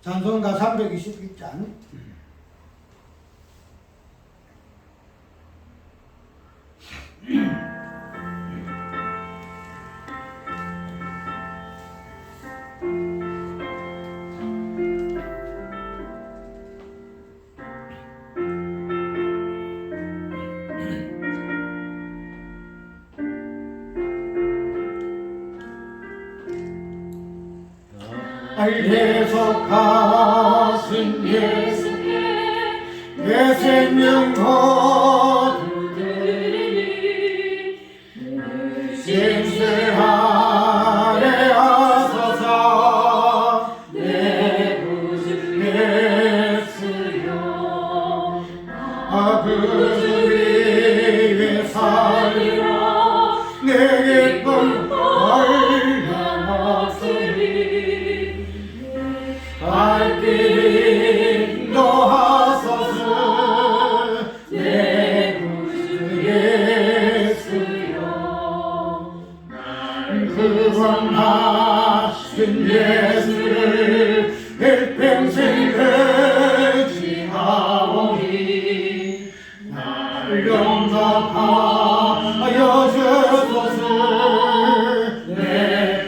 찬송가 321장 계속하신 예수께 내 생명 모두 드리니 신세 아래 하소서 내 구주 예수여 구주 위에 살리라 내 기쁨 발길 인도하소서 내 구주 예수여 구원하신 예수를 일평생 의지하오니 날 용서하여 주소서 내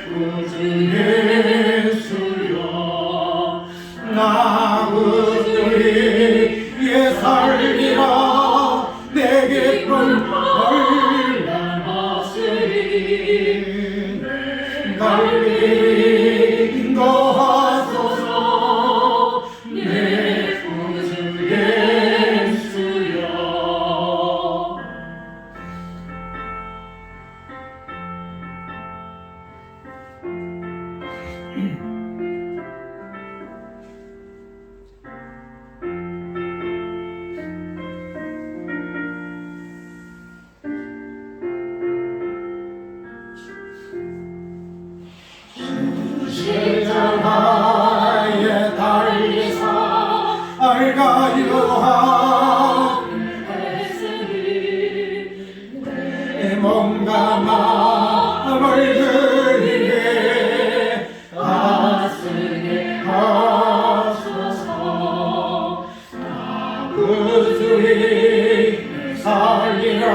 구주 예수여 나 구주 위에 살리라 내 기쁨 올라가시리 날 인도하소서 내 구주 예수여 십자가에 달리사 알가유한 내 몸과 마음을 그리게 가슴에 하소서 구주 위에 살리라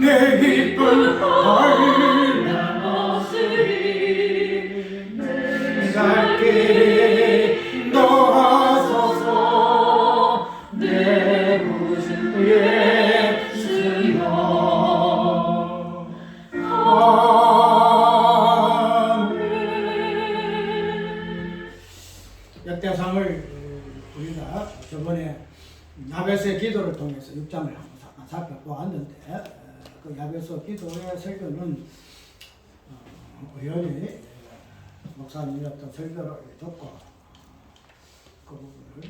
내 기쁨 살길 인도하소서 내 구주 예수여 아멘. 역대상을 우리가 저번에 야베스의 기도를 통해서 6장을 한번 살펴보았는데 그 야베스 기도의 설교는 우연히 목사님이 어떤 설교를 듣고 그 부분을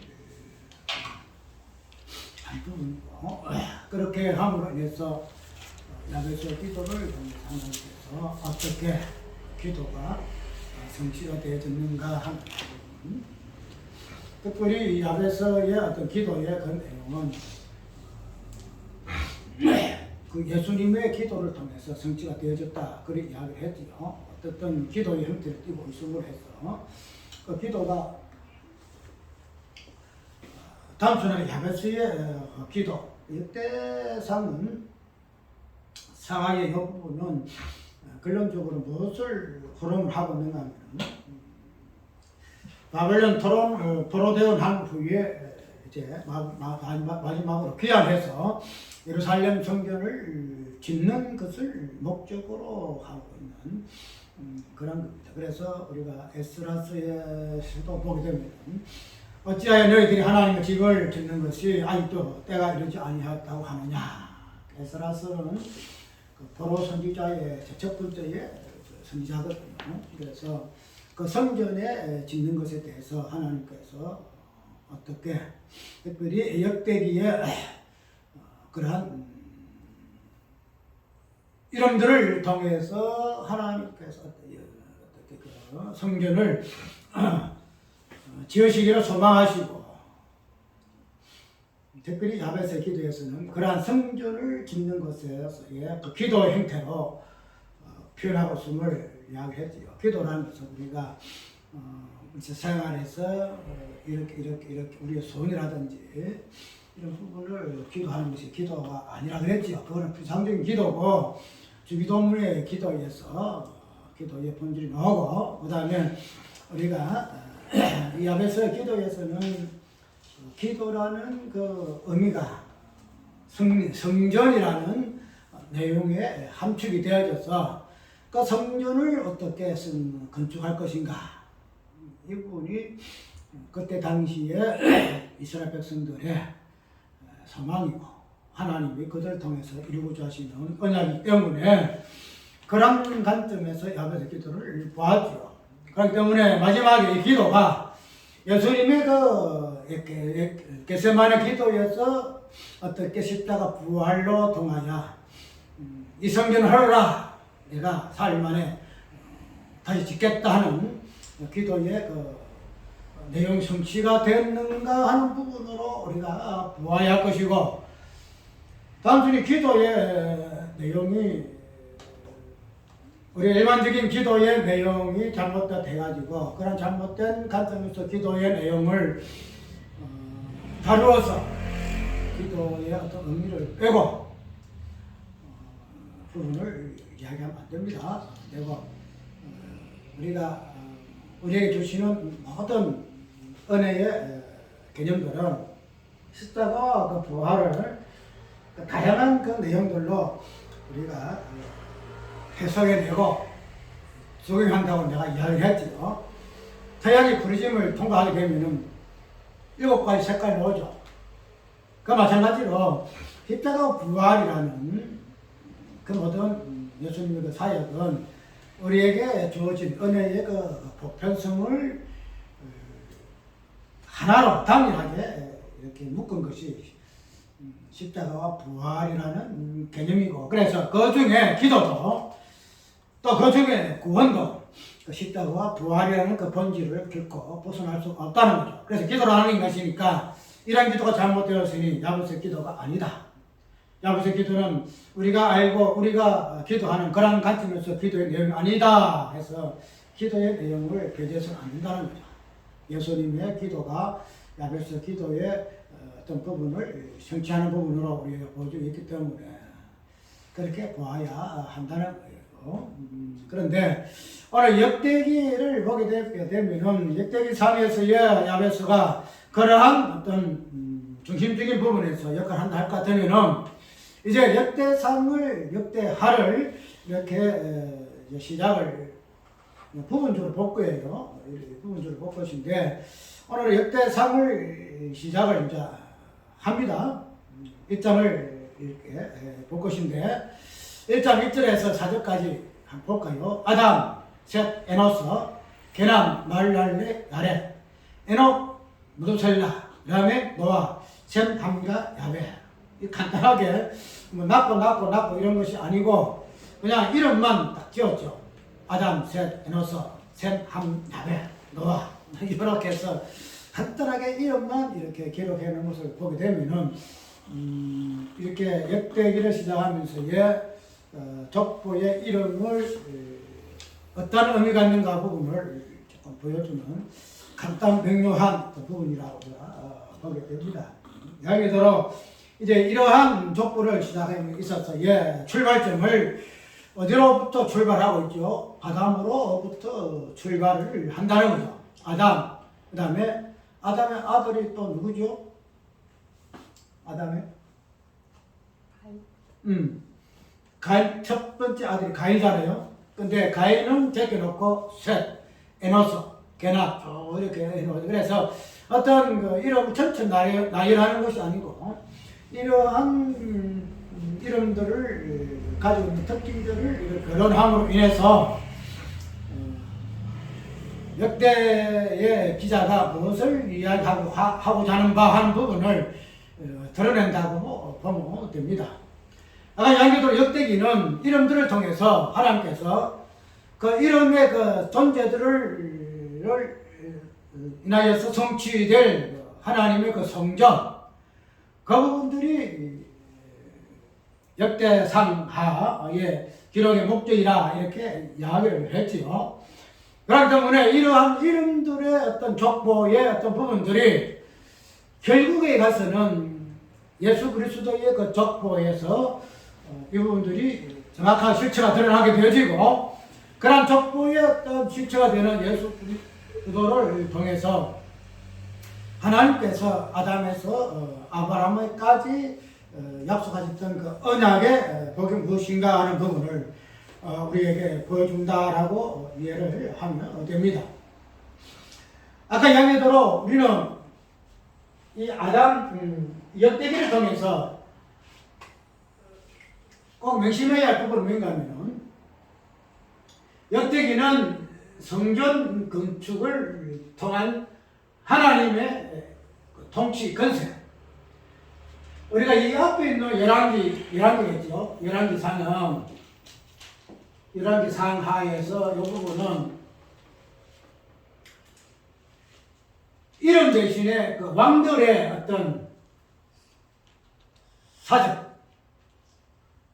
한 부분이고 그렇게 함으로 인해서 야베스의 기도를 하나님께서 어떻게 기도가 성취가 되어졌는가 하는 부분, 특별히 야베스의 어떤 기도의 그 내용은 그 예수님의 기도를 통해서 성취가 되어졌다 그렇게 이야기를 했지요. 어떤 기도의 형태를 띠고 있음을 해서 그 기도가 단순하게 야베스의 기도 이때상은 상하의 이 부분은 근본적으로 무엇을 호름을 하고 있는가 하면 바벨론 포로되어 난 후에 이제 마지막으로 귀환해서 예루살렘 성전을 짓는 것을 목적으로 하고 있는 그런 겁니다. 그래서 우리가 에스라스의 시도 보게 되면 어찌하여 너희들이 하나님의 집을 짓는 것이 아직도 때가 이르지 아니하였다고 하느냐. 에스라스는 그 포로 선지자의 첫 번째의 선지자거든요. 그래서 그 성전에 짓는 것에 대해서 하나님께서 어떻게 특별히 역대기에 그러한 이름들을 통해서 하나님께서 어떻게 그 성전을 지으시기를 소망하시고 특별히 야베스의 기도에서는 그러한 성전을 짓는 것에서의 그 기도의 형태로 표현하고 있음을 이야기했지요. 기도라는 것은 우리가 생활에서 이렇게 우리의 소원이라든지 이런 부분을 기도하는 것이 기도가 아니라 그랬지요. 그거는 피상적인 기도고 주기도문의 기도에서 기도의 본질이 나오고 그 다음에 우리가 이 야베스 기도에서는 기도라는 그 의미가 성전이라는 내용에 함축이 되어져서 그 성전을 어떻게 건축할 것인가 이 부분이 그때 당시에 이스라엘 백성들의 소망이고 하나님이 그들을 통해서 이루고자 하시는 언약이기 때문에 그런 관점에서 야베스 기도를 보았죠. 그렇기 때문에 마지막에 이 기도가 예수님의 그 겟세마네 기도에서 어떻게 십자가 부활로 통하여 이 성전을 하라 내가 4일 만에 다시 짓겠다 하는 기도의 그 내용 성취가 됐는가 하는 부분으로 우리가 보아야 할 것이고 단순히 기도의 내용이 우리 일반적인 기도의 내용이 잘못돼가지고 그런 잘못된 관점에서 기도의 내용을 다루어서 기도의 어떤 의미를 빼고 부분을 이야기하면 안 됩니다. 그리고 우리가 우리에게 주시는 모든 은혜의 개념들은 십자가 그 부활을 다양한 그 내용들로 우리가 해석해내고 적용한다고 내가 이야기를 했지요. 태양이 프리즘을 통과하게 되면은 7가지 색깔이 나오죠. 그 마찬가지로 십자가 부활이라는 그 모든 예수님의 그 사역은 우리에게 주어진 은혜의 그 보편성을 하나로 단일하게 이렇게 묶은 것이 십자가와 부활이라는 개념이고 그래서 그 중에 기도도 또 그 중에 구원도 그 십자가와 부활이라는 그 본질을 결코 벗어날 수 없다는 거죠. 그래서 기도를 하는 것이니까 이런 기도가 잘못되었으니 야베스 기도가 아니다. 야베스 기도는 우리가 알고 우리가 기도하는 그런 관점에서 기도의 내용이 아니다 해서 기도의 내용을 배제해서는 안 된다는 거죠. 예수님의 기도가 야베스 기도의 어떤 부분을 성취하는 부분으로 우리가 보여주고 있기 때문에 그렇게 보아야 한다는 거예요. 그런데 오늘 역대기를 보게 되면은 역대기 3에서의 야베스가 그러한 어떤 중심적인 부분에서 역할을 한다 할 것 같으면은 이제 역대하를 이렇게 시작을 부분적으로 볼 거예요. 부분적으로 볼 것인데 오늘 역대상을 시작을 이제 합니다. 1장을 이렇게 볼 것인데 1장 1절에서 4절까지 한번 볼까요? 아담, 셋, 에노스, 게남, 말랄레, 야렛, 에녹, 무두셀라, 그 다음에 노아, 셈, 함과 야베. 간단하게 뭐 낳고 이런 것이 아니고 그냥 이름만 딱 지었죠. 아담, 셋, 에노스, 셈, 함, 야베, 노아 이렇게 해서 간단하게 이름만 이렇게 기록해 놓은 것을 보게 되면은 이렇게 역대기를 시작하면서의 족보의 이름을 어떤 의미가 있는가 부분을 조금 보여주는 간단 명료한 부분이라고 보게 됩니다. 여기대로 이제 이러한 족보를 시작하는 있어서 출발점을 어디로부터 출발하고 있죠? 아담으로부터 출발을 한다는 거죠. 아담, 그 다음에 아담의 아들이 또 누구죠? 아담의? 가인, 첫 번째 아들이 가인이잖아요. 근데 가인은 제껴놓고 셋, 에노스, 게나 이렇게 해놓고 그래서 어떤 그 이름 전체 나열하는 것이 아니고 이러한 이름들을 가지고 있는 특징들을 거론함으로 인해서 역대의 기자가 무엇을 이야기하고자 하는 바 하는 부분을 드러낸다고 보면 됩니다. 아까 이야기대로 역대기는 이름들을 통해서 하나님께서 그 이름의 그 존재들을 인하여서 성취될 하나님의 그 성전 그 부분들이 역대상하의 기록의 목적이라 이렇게 이야기를 했지요. 그렇기 때문에 이러한 이름들의 어떤 족보의 어떤 부분들이 결국에 가서는 예수 그리스도의 그 족보에서 이 부분들이 정확한 실체가 드러나게 되어지고, 그러한 족보의 어떤 실체가 되는 예수 그리스도를 통해서 하나님께서 아담에서 아브라함에까지 약속하셨던 그 언약의 복이 무엇인가 하는 부분을 우리에게 보여준다라고 이해를 하면 됩니다. 아까 이야기대로 우리는 이 아담 역대기를 통해서 꼭 명심해야 할 부분은 뭔가 하면, 역대기는 성전 건축을 통한 하나님의 통치 건세, 우리가 이 앞에 있는 열왕기겠죠. 열왕기 상하에서 이 부분은 이름 대신에 그 왕들의 어떤 사적,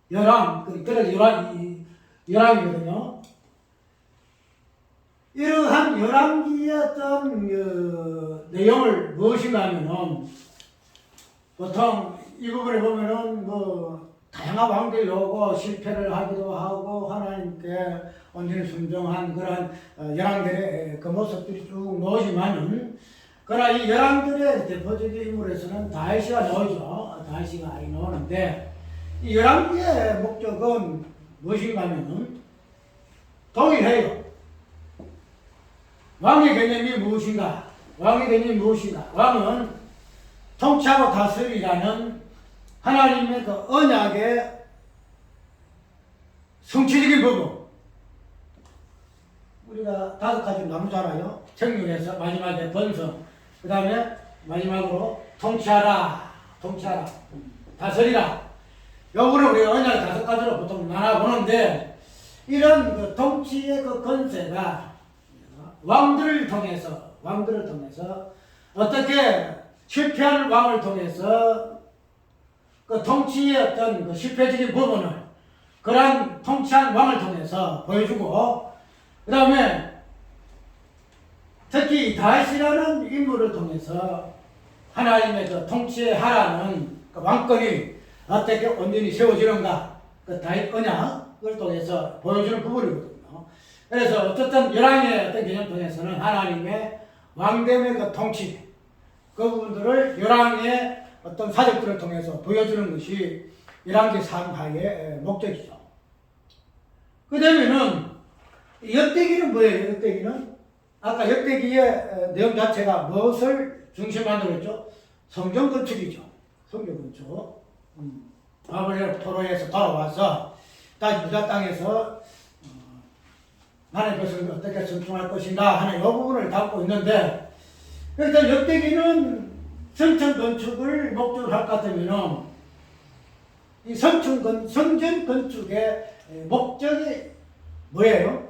그래서 열왕이거든요. 이러한 열왕기의 어떤 내용을 무엇인가 하면은, 보통 이 부분에 보면은 다양한 왕들이 오고 실패를 하기도 하고 하나님께 온전히 순종한 그런 열왕들의 그 모습들이 쭉 나오지만은, 그러나 이 열왕들의 대표적인 인물에서는 다윗이가 나오죠. 다윗이가 많이 나오는데, 이 열왕기의 목적은 무엇인가 하면은 동일해요. 왕의 개념이 무엇인가? 왕은 통치하고 다스리라는 하나님의 그 언약의 성취적인 부분. 우리가 5가지 나누잖아요. 정육에서 마지막에 번성, 그 다음에 마지막으로 통치하라, 다스리라. 요거를 우리가 언약 5가지로 보통 나눠보는데, 이런 그 통치의 그 건세가 왕들을 통해서 어떻게 실패한 왕을 통해서 그 통치의 어떤 그 실패적인 부분을 그러한 통치한 왕을 통해서 보여주고, 그 다음에 특히 다윗이라는 인물을 통해서 하나님의 그 통치하라는 그 왕권이 어떻게 온전히 세워지는가, 그 다윗 언약을 통해서 보여주는 부분이거든요. 그래서 어쨌든 열왕의 어떤 개념 통해서는 하나님의 왕됨의 그 통치, 그 부분들을 열왕의 어떤 사적들을 통해서 보여주는 것이 열왕기 상하의 목적이죠. 그 다음에는 역대기는 뭐예요? 역대기는 아까 역대기의 내용 자체가 무엇을 중심으로 했죠? 성전 건축이죠. 성전 건축. 바벨론 포로에서 돌아와서 다시 유다 땅에서 하나님의 백성을 어떻게 성충할 것인가 하는 이 부분을 담고 있는데, 그래서 역대기는 성전 건축을 목적으로 할 것 같으면 이 성전 건축의 목적이 뭐예요?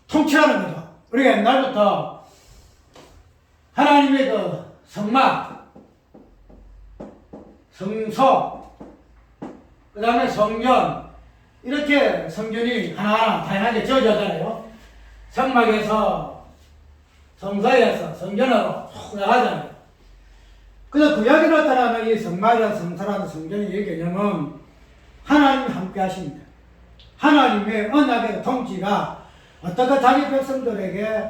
통치하는 거죠. 우리가 옛날부터 하나님의 그 성막, 성소, 그 다음에 성전, 이렇게 성전이 하나하나 다양하게 지어졌잖아요. 성막에서, 성소에서 성전으로 쭉 나가잖아요. 그래서 구약에 나타나는 이 성막이라는 성소라는 성전의 이 개념은 하나님이 함께 하십니다. 하나님의 언약의 통치가 어떻게 자기 백성들에게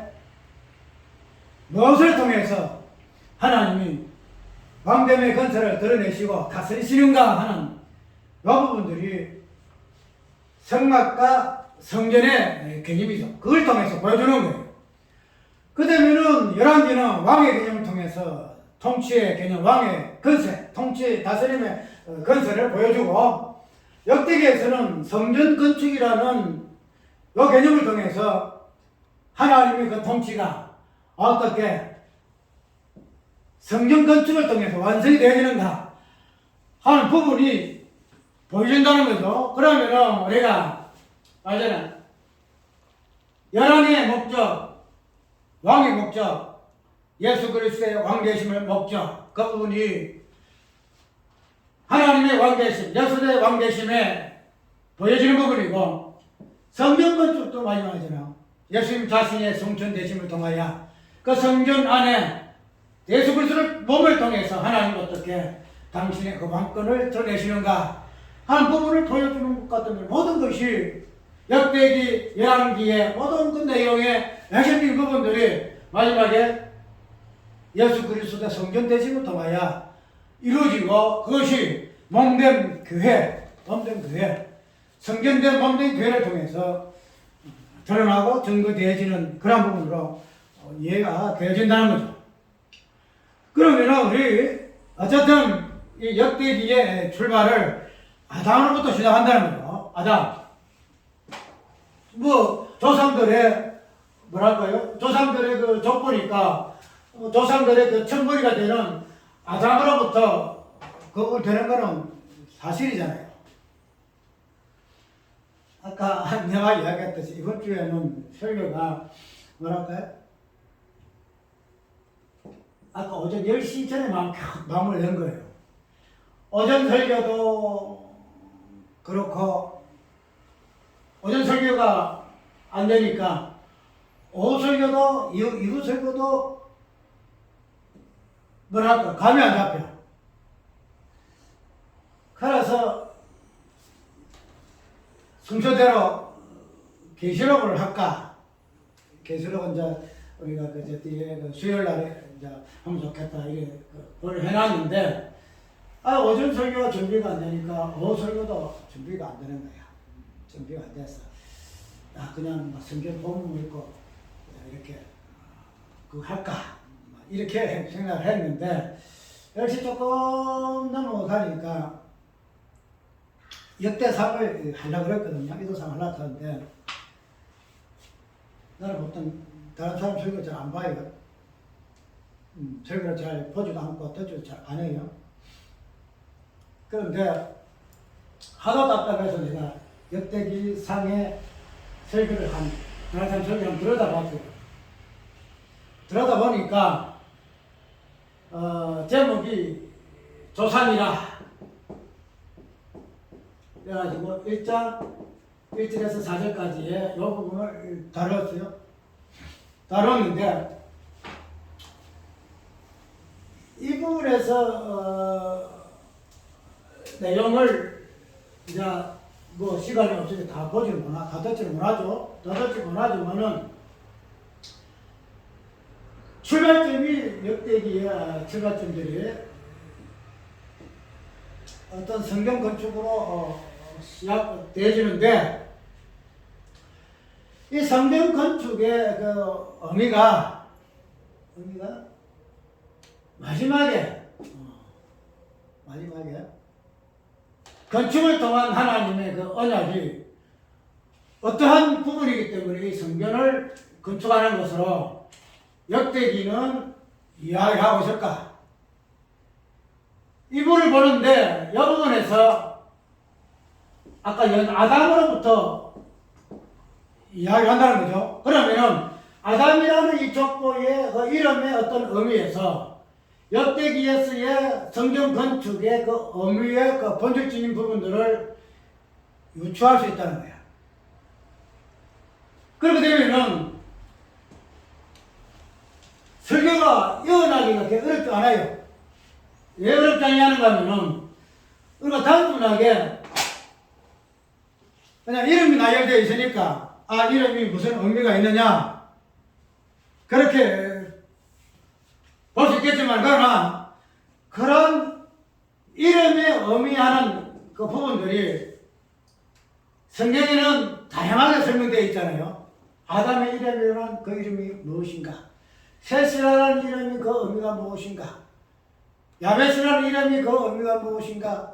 무엇을 통해서 하나님이 왕됨의 건설을 드러내시고 다스리시는가 하는 이 부분들이 성막과 성전의 개념이죠. 그걸 통해서 보여주는 거예요. 그 다음에는 열왕기는 왕의 개념을 통해서 통치의 개념, 왕의 건설, 통치, 다스림의 건설을 보여주고, 역대기에서는 성전 건축이라는 이 개념을 통해서 하나님의 그 통치가 어떻게 성전 건축을 통해서 완성이 되어지는가 하는 부분이 보여준다는 거죠. 그러면은 우리가 알잖아요. 열왕의 목적, 왕의 목적, 예수 그리스도의 왕되심의 목적, 그 부분이 하나님의 왕되심, 예수의 왕되심에 보여지는 부분이고, 성전 건축도 마지막이잖아요. 예수님 자신의 성전 되심을 통하여 그 성전 안에 예수 그리스도를 몸을 통해서 하나님 어떻게 당신의 그 왕권을 드러내시는가 하는 부분을 보여주는 것 같으면 모든 것이 역대기 열왕기의 모든 그 내용의 핵심적인 부분들이 마지막에 예수 그리스도의 성전 되심을 통하여 이루어지고 그것이 몸된 교회, 성전된 몸된 교회를 통해서 드러나고 증거되어지는 그런 부분으로 이해가 되어진다는 거죠. 그러면 우리 어쨌든 이 역대기의 출발을 아담으로부터 시작한다는 거죠. 아담. 조상들의 뭐랄까요? 조상들의 그 족보니까 조상들의 그 천벌이가 되는 아담으로부터 그걸 되는 거는 사실이잖아요. 아까 내가 이야기했듯이 이번 주에는 설교가 뭐랄까요? 아까 오전 10시 전에 마음을 연 거예요. 오전 설교도 그렇고 오전 설교가 안 되니까 오후 설교도 이후 설교도 뭐랄까 감이 안 잡혀. 그래서 순서대로 계시록을 할까? 계시록은 이제 우리가 그제 뒤에 수요일 날에 이제 하면 좋겠다 이렇게 그걸 해놨는데 오전 설교가 준비가 안 되니까 오후 설교도 준비가 안 되는 거야. 준비가 안 돼서 그냥 성경 본문 읽고 이렇게 그거 할까? 이렇게 생각을 했는데 역시 조금 넘어가니까 역대상을 하려고 그랬거든요. 이도상 하려고 하는데 나는 보통 다른 사람 설교 잘 안 봐요. 설교를 잘 보지도 않고 듣지도 잘 안 해요. 그런데 하도 답답해서 내가 역대기 상의 설교를 다른 사람 설교를 한번 들여다봤어요. 들여다보니까 제목이 조상이라 그래가지고 1장 1절에서 4절까지의 이 부분을 다뤘어요. 다뤘는데 이 부분에서 내용을 이제 시간이 없으니 다 보지는 못하, 다 듣지는 못하죠. 다 듣지 못하지만은 출발점이 역대기의 출발점들이 어떤 성경 건축으로 시작되어지는데 이 성경 건축의 그 의미가 마지막에 건축을 통한 하나님의 그 언약이 어떠한 부분이기 때문에 이 성전을 건축하는 것으로 역대기는 이야기를 하고 있을까? 이 부분을 보는데 이 부분에서 아까 아담으로부터 이야기를 한다는 거죠. 그러면은 아담이라는 이 족보의 그 이름의 어떤 의미에서 역대기에서의 성전 건축의 그 의미의 그 본질적인 부분들을 유추할 수 있다는 거야. 그렇게 되면은 설교가 이어나기가 그렇게 어렵지 않아요. 왜 어렵지 않냐는가 하면은 우리가 단순하게 그냥 이름이 나열되어 있으니까 이름이 무슨 의미가 있느냐 그렇게 볼 수 있겠지만 그러나 그런 이름에 의미하는 그 부분들이 성경에는 다양하게 설명되어 있잖아요. 아담의 이름이란 그 이름이 무엇인가? 셋이라는 이름이 그 의미가 무엇인가? 야베스라는 이름이 그 의미가 무엇인가?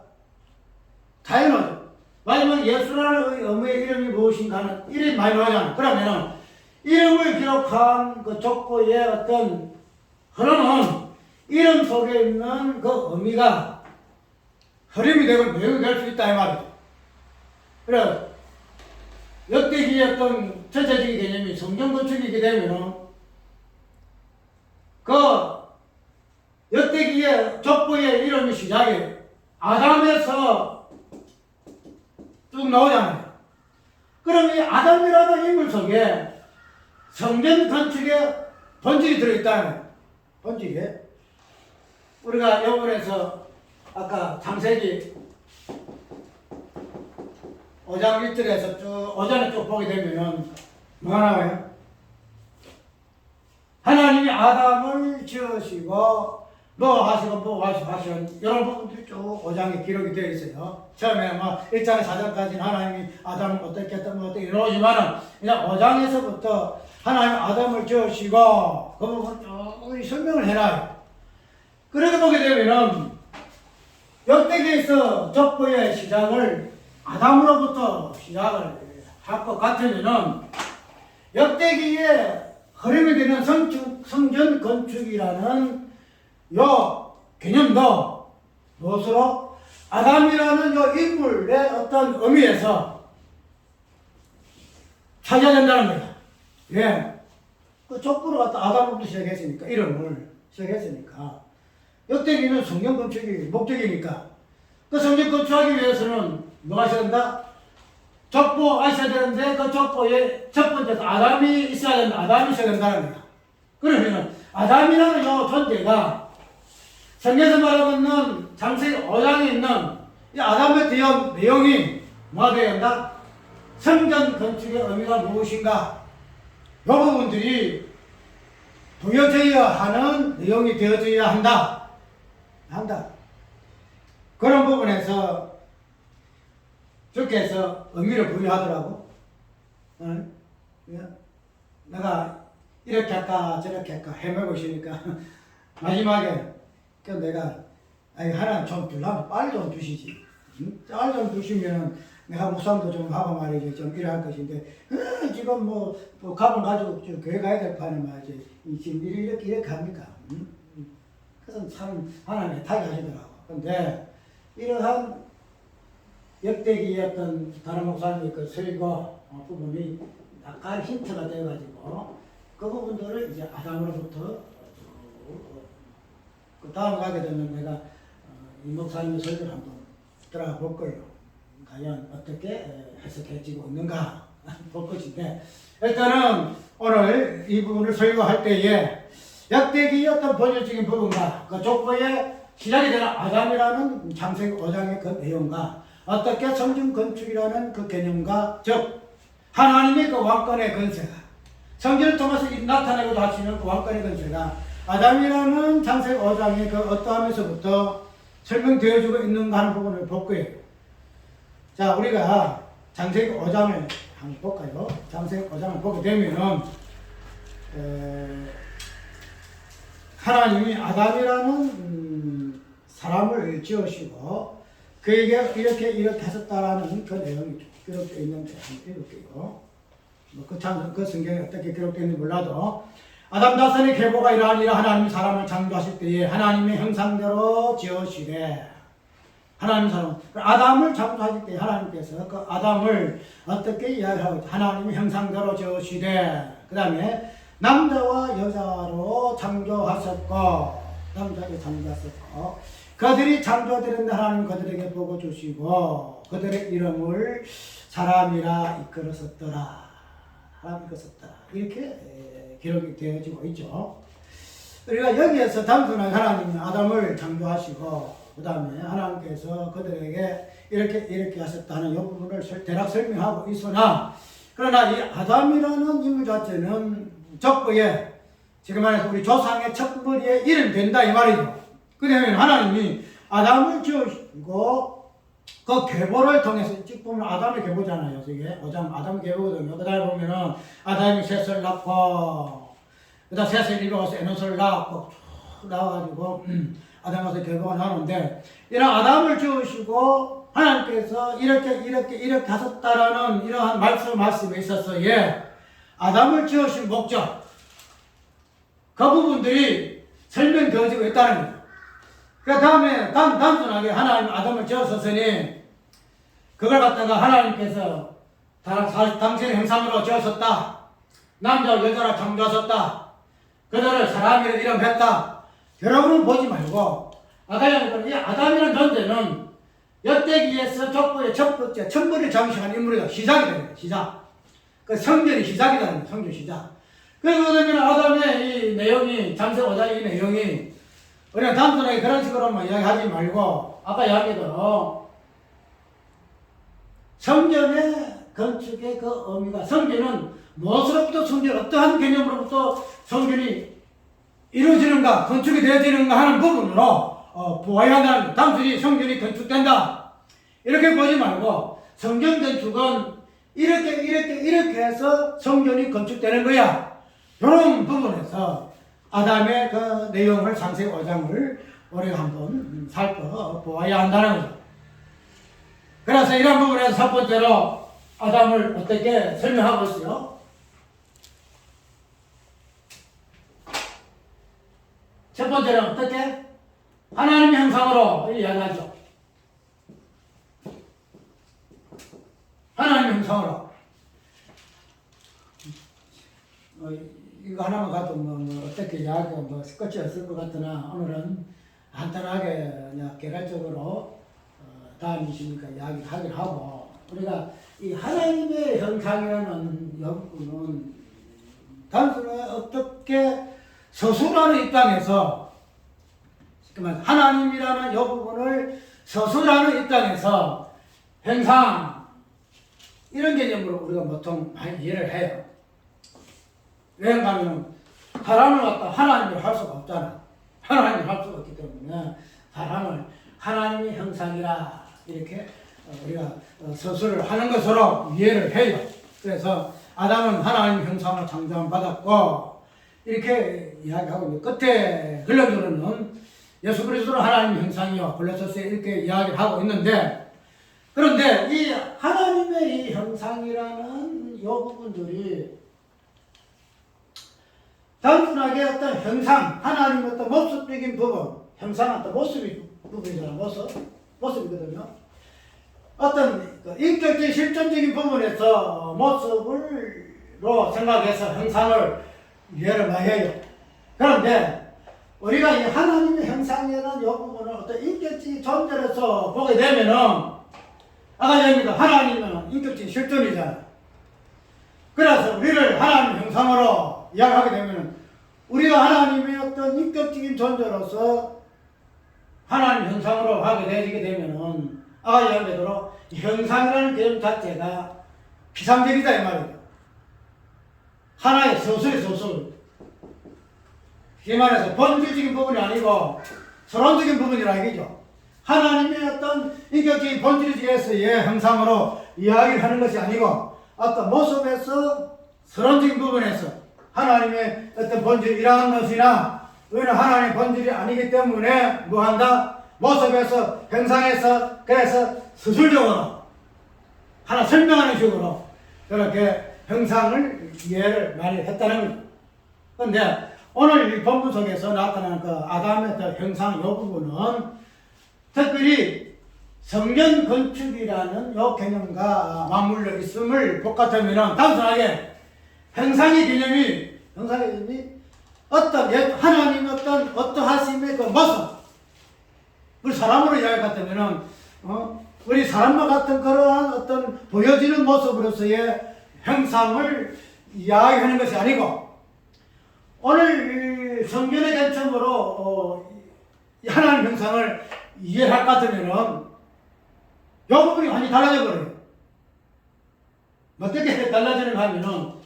다양하죠. 마지막 예수라는 의미의 이름이 무엇인가 하는 이름이 많이 나오잖아요. 그러면은 이름을 기록한 그 족보의 어떤 흐름은 이름 속에 있는 그 의미가 흐름이 되고 내용이 될 수 있다 이 말이죠. 그래 역대기의 어떤 전체적인 개념이 성경 건축이게 되면은 그 역대기의 족보의 이름이 시작이 아담에서 쭉 나오잖아요. 그럼 이 아담이라는 인물 속에 성전 건축에 본질이 들어있다는 거예요. 본질이. 우리가 여분에서 아까 창세기 5장 1절에서 쭉 5장에 쭉 보게 되면은 뭐가 나와요? 하나님이 아담을 지으시고 노하시고 뭐하시고 이런 부분들이 쭉 5장에 기록이 되어 있어요. 처음에 뭐 1장 4장까지는 하나님이 아담을 어떻게 했던 뭐 어떻게 이러지만은 그냥 5장에서부터 하나님 아담을 지으시고 그 부분 쭉 설명을 해놔요. 그렇게 보게 되면은 역대기에서 족보의 시작을 아담으로부터 시작을 할 것 같으면은 역대기에 흐름이 되는 성전 건축이라는 요 개념도 무엇으로 아담이라는 요 인물의 어떤 의미에서 찾아야 된다는 거야. 왜? 그 족보로 갖다 아담으로부터 시작했으니까 이름을 시작했으니까 역대기는 성전 건축이 목적이니까 그 성전 건축하기 위해서는 뭐가 있어야 된다? 족보가 있어야 되는데 그 족보에 첫 번째 아담이 있어야 된다. 아담이 있어야 된다는 거야. 그러면은 아담이라는 요 존재가 성경에서 말하고 있는 창세기 5장에 있는 이 아담에 대한 내용이 뭐가 되어야 한다? 성전 건축의 의미가 무엇인가? 이 부분들이 보여져야 하는 내용이 되어져야 한다. 그런 부분에서 주께서 의미를 부여하더라고. 응? 내가 이렇게 할까 저렇게 할까 헤매고 있으니까 마지막에 그 내가 하나님 좀 주려면 빨리 좀 주시지. 응? 빨리 좀 주시면 내가 묵상도 좀 하고 말이지 좀 이래할 것인데 지금 뭐 가방 가지고 교회 가야 될 판에 말이지 지금 이렇게 합니까? 응? 그래서 참 하나님 애타게 하시더라고. 근데 이러한 역대기의 어떤 다른 목사님의 그 설교 부분이 약간 힌트가 되어가지고 그 부분들을 이제 아담으로부터 그 다음 가게 되면 내가 이 목사님의 설교를 한번 들어가 볼 거예요. 과연 어떻게 해석해지고 있는가 볼 것인데 일단은 오늘 이 부분을 설교할 때에 역대기의 어떤 본질적인 부분과 그 족보의 시작이 되는 아담이라는 창세기 5장의 그 내용과 어떻게 성전 건축이라는 그 개념과 즉 하나님의 그 왕권의 건세가 성전을 통해서 나타내고도 하시는 그 왕권의 건세가 아담이라는 창세기 5장의 그 어떠함에서부터 설명되어지고 있는가 하는 부분을 볼 거예요. 자, 우리가 창세기 5장을 한번 볼까요? 창세기 5장을 보게 되면은 하나님이 아담이라는 사람을 지으시고 그에게 이렇게 하셨다라는 그 내용이 기록되어 있는데 한번 읽을게요. 그 성경에 어떻게 기록되어 있는지 몰라도 아담 자손의 계보가 이러하니라 하나님이 사람을 창조하실 때에 하나님의 형상대로 지으시되 하나님 사람 아담을 창조하실 때 하나님께서 그 아담을 어떻게 이야기하고 하나님의 형상대로 지으시되 그 다음에 남자와 여자로 창조하셨고 그들이 창조되는데 하나님 그들에게 보고 주시고 그들의 이름을 사람이라 이끌었었더라. 이렇게 기록이 되어지고 있죠. 우리가 여기에서 단순하게 하나님이 아담을 창조하시고 그 다음에 하나님께서 그들에게 이렇게 하셨다는 이 부분을 대략 설명하고 있으나 그러나 이 아담이라는 인물 자체는 족보에 지금 말해서 우리 조상의 척벌이에 이름 된다 이 말이죠. 그러면 하나님이 아담을 지으시고 그 계보를 통해서 쭉 보면 아담의 계보잖아요. 이게 아담의 계보거든요. 그 다음에 보면은 아담이 셋을 낳고 그 다음 셋을 입어서 에노스를 낳고 쭉 나와가지고 아담에서 계보가 나오는데 이런 아담을 지으시고 하나님께서 이렇게 하셨다라는 이러한 말씀에 있어서 아담을 지으신 목적 그 부분들이 설명되어지고 있다는 거예요. 그 다음에 단순하게 하나님 아담을 지었으니 그걸 갖다가 하나님께서 당신의 형상으로 지었었다. 남자와 여자를 창조하셨다. 그들을 사람이라 이름했다. 여러분은 보지 말고 이 아담이라는 존재는 역대기에서 족보의 첫 번째 천벌을 장식한 인물이다. 시작이 됩니다. 시작. 그 성전이 시작이다. 성전 시작. 그러면 아담의 이 내용이, 장세기 5장의 이 내용이 우리가 단순하게 그런 식으로만 이야기하지 말고 아까 이야기대로 성전의 건축의 그 의미가, 성전은 무엇으로부터 성전, 어떠한 개념으로부터 성전이 이루어지는가, 건축이 되어지는가 하는 부분으로 보아야 한다는, 단순히 성전이 건축된다 이렇게 보지 말고 성전 건축은 이렇게 해서 성전이 건축되는 거야. 이런 부분에서 아담의 그 내용을, 창세기 5장을 우리가 한번 살펴보아야 한다는 거죠. 그래서 이런 부분에서 첫 번째로 아담을 어떻게 설명하고 있어요? 첫 번째는 어떻게? 하나님의 형상으로 이야기하죠. 하나님의 형상으로. 이거 하나만 가도 어떻게 이야기가 끝이 없을 것 같으나 오늘은 간단하게 그냥 개괄적으로 다음이시니까 이야기하긴 하고, 우리가 이 하나님의 형상이라는 부분은 단순히 어떻게 서술하는 입장에서, 하나님이라는 이 부분을 서술하는 입장에서 형상 이런 개념으로 우리가 보통 많이 이해를 해요. 왜냐하면 사람을 갖다 하나님을 할 수가 없잖아. 하나님을 할 수가 없기 때문에 사람을 하나님의 형상이라 이렇게 우리가 서술을 하는 것으로 이해를 해요. 그래서 아담은 하나님의 형상으로 창조함 받았고 이렇게 이야기하고, 끝에 근본적으로는 예수 그리스도는 하나님의 형상이요 골로새서에 이렇게 이야기를 하고 있는데, 그런데 이 하나님의 이 형상이라는 이 부분들이 단순하게 어떤 형상, 하나님의 어떤 모습적인 부분, 형상은 어떤 부분이잖아, 모습이거든요. 어떤 인격적인 실존적인 부분에서 모습으로 생각해서 형상을 이해를 많이 해요. 그런데 우리가 이 하나님의 형상이라는 이 부분을 어떤 인격적인 존재로서 보게 되면은, 아까 얘기했습니다. 하나님은 인격적인 실존이잖아. 그래서 우리를 하나님의 형상으로 이야기하게 되면 우리가 하나님의 어떤 인격적인 존재로서 하나님 형상으로 하게 되게 되면은 아까 얘기한 대로 형상이라는 개념 자체가 피상적이다 이 말이에요. 하나의 서술. 이 말해서 본질적인 부분이 아니고 서론적인 부분이라 이거죠. 하나님의 어떤 인격적인 본질에서의 형상으로 이야기를 하는 것이 아니고 어떤 모습에서 서론적인 부분에서 하나님의 어떤 본질이라는 것이나, 우리는 하나님의 본질이 아니기 때문에 뭐한다? 모습에서, 형상에서, 그래서 서술적으로 하나 설명하는 식으로 그렇게 형상을 이해를 많이 했다는 거죠. 그런데 오늘 이 본문 속에서 나타나는 그 아담의 형상 이 부분은 특별히 성전 건축이라는 이 개념과 맞물려 있음을 복같으면 단순하게 형상의 개념이 어떤 하나님의 어떠하심의 그 모습, 우리 사람으로 이야기 같으면은 우리 사람과 같은 그러한 어떤 보여지는 모습으로서의 형상을 이야기하는 것이 아니고, 오늘 성경의 관점으로 하나님 형상을 이해할 것 같으면은 이 부분이 완전히 달라져 버려요. 어떻게 달라지는가 하면은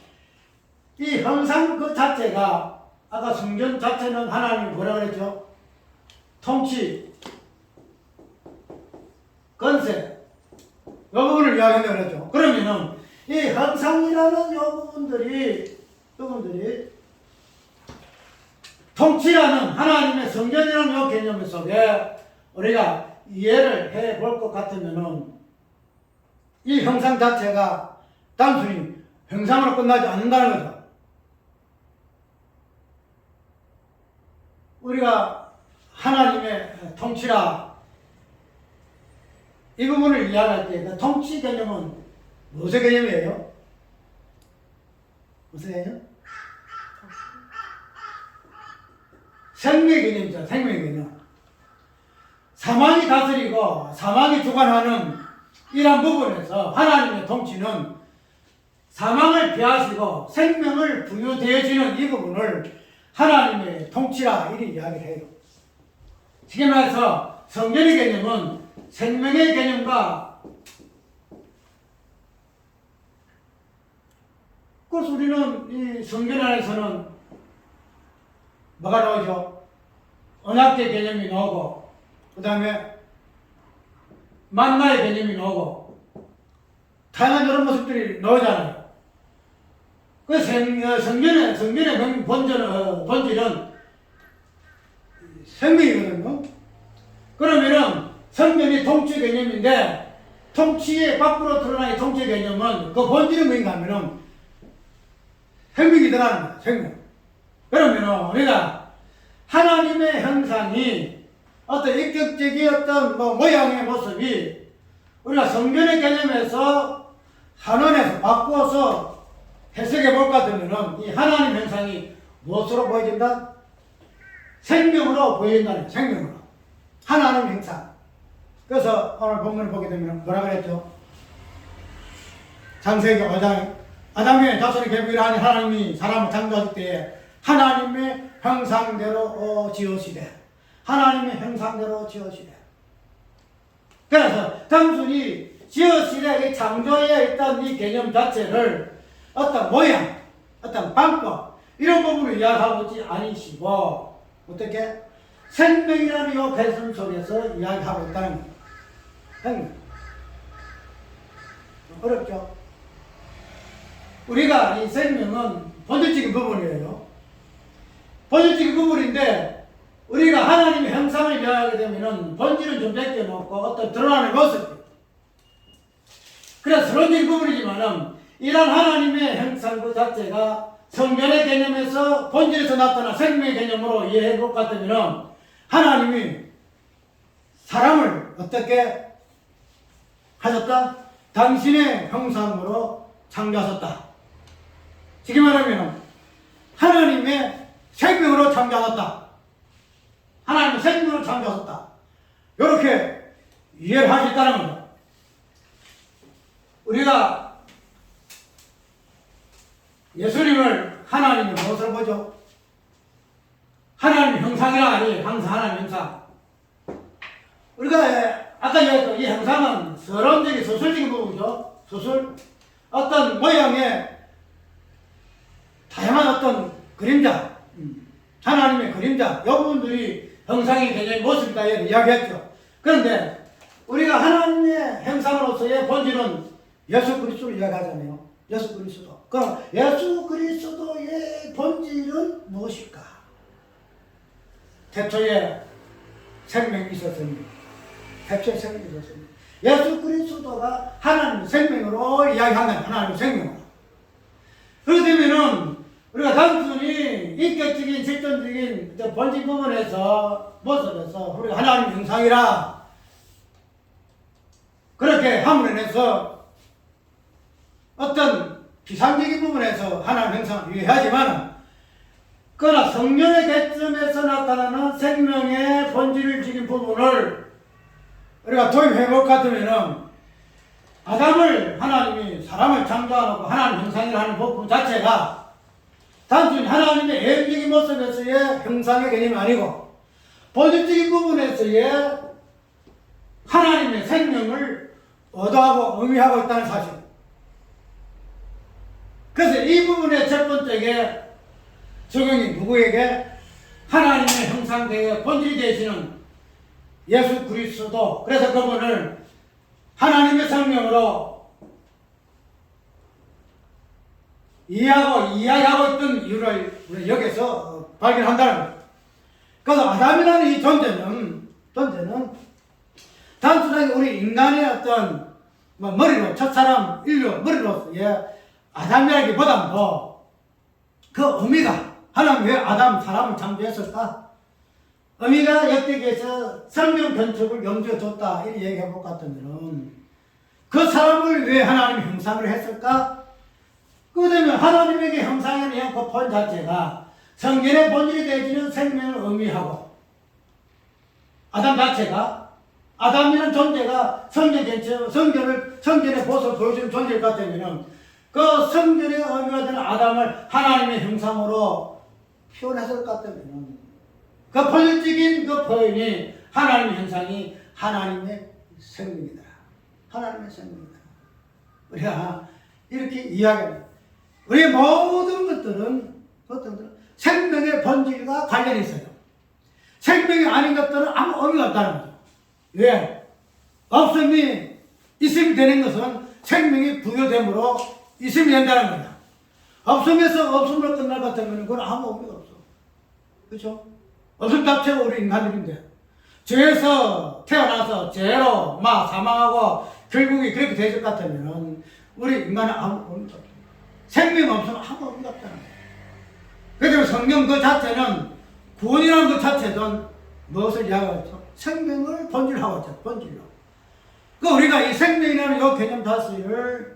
이 형상 그 자체가, 아까 성전 자체는 하나님이 뭐라 그랬죠? 통치, 건세, 이 부분을 이야기한다고 그랬죠. 그러면은 이 형상이라는 이 부분들이 통치라는 하나님의 성전이라는 이 개념 속에 우리가 이해를 해 볼 것 같으면은 이 형상 자체가 단순히 형상으로 끝나지 않는다는 거죠. 우리가 하나님의 통치라 이 부분을 이해할 때 그 통치 개념은 무슨 개념이에요? 무슨 개념? 생명 개념이죠. 생명 개념. 사망이 다스리고 사망이 주관하는 이러한 부분에서 하나님의 통치는 사망을 피하시고 생명을 부여되어지는 이 부분을 하나님의 통치라 이렇게 이야기를 해요. 쉽게 말해서 성전의 개념은 생명의 개념과, 그래서 우리는 이 성전 안에서는 뭐가 나오죠? 언약계 개념이 나오고, 그 다음에 만나의 개념이 나오고, 다양한 이런 모습들이 나오잖아요. 그 성전의 본질은 생명이거든요. 그러면은 성전이 통치 개념인데, 통치의 밖으로 드러나는 통치 개념은 그 본질은 뭔가 하면은 생명이 들어가는 거예요. 생명. 그러면은 우리가 하나님의 형상이 어떤 인격적인 어떤 모양의 모습이 우리가 성전의 개념에서 한원에서 바꾸어서 해석해 볼 것 같으면은 이 하나님 형상이 무엇으로 보여진다? 생명으로 보여진다는 거예요. 생명으로. 하나님 형상. 그래서 오늘 본문을 보게 되면 뭐라 그랬죠? 창세기 5장 아담의 자손의 계보를 하니 하나님이 사람을 창조하실 때에 하나님의 형상대로 지으시되, 하나님의 형상대로 지으시되. 그래서 단순히 지으시되 이 창조에 있던 이 개념 자체를 어떤 모양, 어떤 방법 이런 부분을 이야기하고 있지 아니시고 어떻게 생명이라는 이 배선 속에서 이야기하고 있다는 거예요. 생명. 어렵죠? 우리가 이 생명은 본질적인 부분이에요. 본질적인 부분인데 우리가 하나님의 형상을 이해하게 되면은 본질은 좀 벗겨놓고 어떤 드러나는 모습. 그래서 서론적인 부분이지만은 이런 하나님의 형상 그 자체가 성전의 개념에서 본질에서 나타난 생명의 개념으로 이해해 볼 것 같으면은 하나님이 사람을 어떻게 하셨다? 당신의 형상으로 창조하셨다. 쉽게 말하면 하나님의 생명으로 창조하셨다. 하나님의 생명으로 창조하셨다. 이렇게 이해를 할 수 있다는 겁니다. 우리가 예수님을 하나님의 무엇으로 보죠? 하나님 형상이라 하니 항상 하나님 형상. 우리가 아까 얘기했던 이 형상은 서론적인 서술적인 부분이죠. 서술. 어떤 모양의 다양한 어떤 그림자, 하나님의 그림자, 이 부분들이 형상의 개념의 모습이다 이야기했죠. 그런데 우리가 하나님의 형상으로서의 본질은 예수 그리스도를 이야기하잖아요. 예수 그리스도. 그럼 예수 그리스도의 본질은 무엇일까? 태초에 생명이 있었습니다. 태초에 생명이 있었습니다. 예수 그리스도가 하나님 생명으로 이야기한다. 하나님 생명으로. 그렇게 되면은 우리가 단순히 인격적인 실존적인 본질 부분에서 모습에서 우리가 하나님 형상이라 그렇게 함으로 인해서 어떤 비상적인 부분에서 하나님 형상을 이해하지만, 그러나 성령의 개점에서 나타나는 생명의 본질을 지닌 부분을 우리가 도입해 볼 것 같으면은 아담을 하나님이 사람을 창조하고 하나님 형상이라 하는 부분 자체가 단순히 하나님의 예언적인 모습에서의 형상의 개념이 아니고 본질적인 부분에서의 하나님의 생명을 의도하고 의미하고 있다는 사실. 그래서 이 부분의 첫 번째에 적용이 누구에게? 하나님의 형상대의 본질이 되시는 예수 그리스도. 그래서 그분을 하나님의 생명으로 이야기하고 있던 이유를 우리 여기서 발견한다는 거예요. 그래서 아담이라는 이 존재는 단순하게 우리 인간의 어떤 머리로, 첫사람 인류 머리로서의 아담이라기보다도 그 의미가, 하나님 왜 아담 사람을 창조했을까? 의미가 역대기에서 생명 변축을 염두에 뒀다 이렇게 얘기해 볼 것 같으면 그 사람을 왜 하나님 형상을 했을까? 그러면 하나님에게 형상이라는 그 본 자체가 성전의 본질이 되어지는 생명을 의미하고, 아담 자체가, 아담이라는 존재가 성전의 모습을 보여주는 존재일 것 같으면 그 성전의 의미가 되는 아담을 하나님의 형상으로 표현했을 것 같다면 그 본질적인 그 표현이 하나님의 형상이 하나님의 생명이다. 하나님의 생명이다. 우리가 이렇게 이야기합니다. 우리의 모든 것들은 생명의 본질과 관련이 있어요. 생명이 아닌 것들은 아무 의미가 없다는 거죠. 왜? 없음이 있음이 되는 것은 생명이 부여됨으로 있음이 된다는 겁니다. 없음에서 없음으로 끝날 것 같으면 그건 아무 의미가 없어. 그렇죠? 없음 자체가 우리 인간들인데 죄에서 태어나서 죄로 막 사망하고 결국이 그렇게 되실 것 같으면 우리 인간은 아무 의미가 없어. 생명 없으면 아무 의미가 없다는 거예요. 그래서 성경 그 자체는 구원이라는 그 자체는 무엇을 이야기하죠? 생명을 본질하고 있죠. 본질로. 그 우리가 이 생명이라는 이 개념 자체를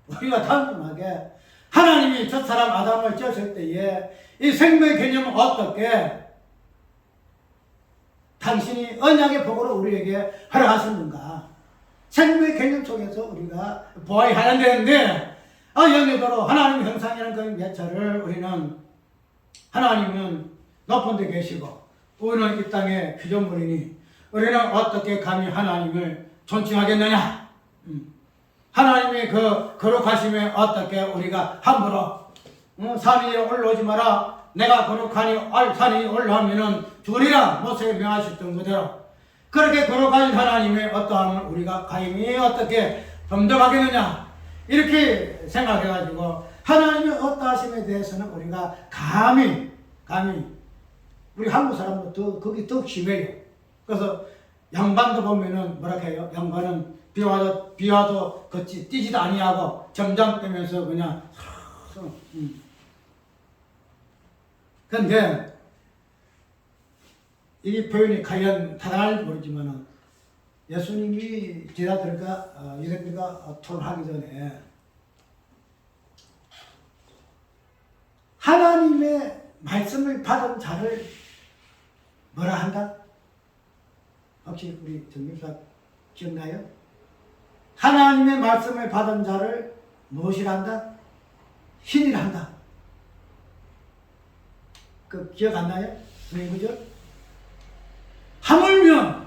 우리가 단순하게 하나님이 저 사람 아담을 지었을 때에 이 생명의 개념은 어떻게 당신이 언약의 복으로 우리에게 허락하셨는가? 생명의 개념 속에서 우리가 보아야 하는데 영예도로 하나님의 형상이라는 그 매체를 우리는 하나님은 높은 데 계시고 우리는 이 땅의 피조물이니 우리는 어떻게 감히 하나님을 존칭하겠느냐? 하나님의 그 거룩하심에 어떻게 우리가 함부로 산 위에 올라오지 마라. 내가 거룩하니 산 위에 올라오면은 죽으리라. 모세에 명하셨던 그대로 그렇게 거룩하신 하나님의 어떠함을 우리가 감히 어떻게 범접하겠느냐? 이렇게 생각해가지고 하나님의 어떠하심에 대해서는 우리가 감히 우리 한국 사람도 거기 더 심해요. 그래서 양반도 보면은 뭐라 해요? 양반은 비와도 걷지 뛰지도 아니하고 점점 뛰면서 그냥 근데 이 표현이 과연 타당할지 모르지만은 예수님이 제자들과 유대인들과 토론하기 전에 하나님의 말씀을 받은 자를 뭐라 한다? 혹시 우리 정교사 기억나요? 하나님의 말씀을 받은 자를 무엇이라 한다? 신이라 한다. 그 기억 안 나요? 그죠? 하물며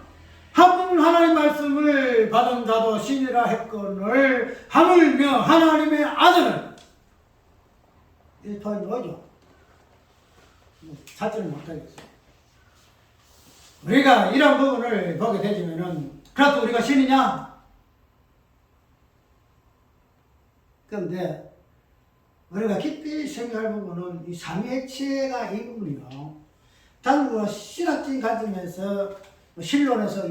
하나님 말씀을 받은 자도 신이라 했거늘 하물며 하나님의 아들은 이 토한 거죠. 사실은 못하겠어요. 우리가 이런 부분을 보게 되지면은 그래도 우리가 신이냐? 그런데 우리가 깊이 생각할 부분은 이 삼위일체가 이 부분이요. 단국가 신학적인 관점에서 신론에서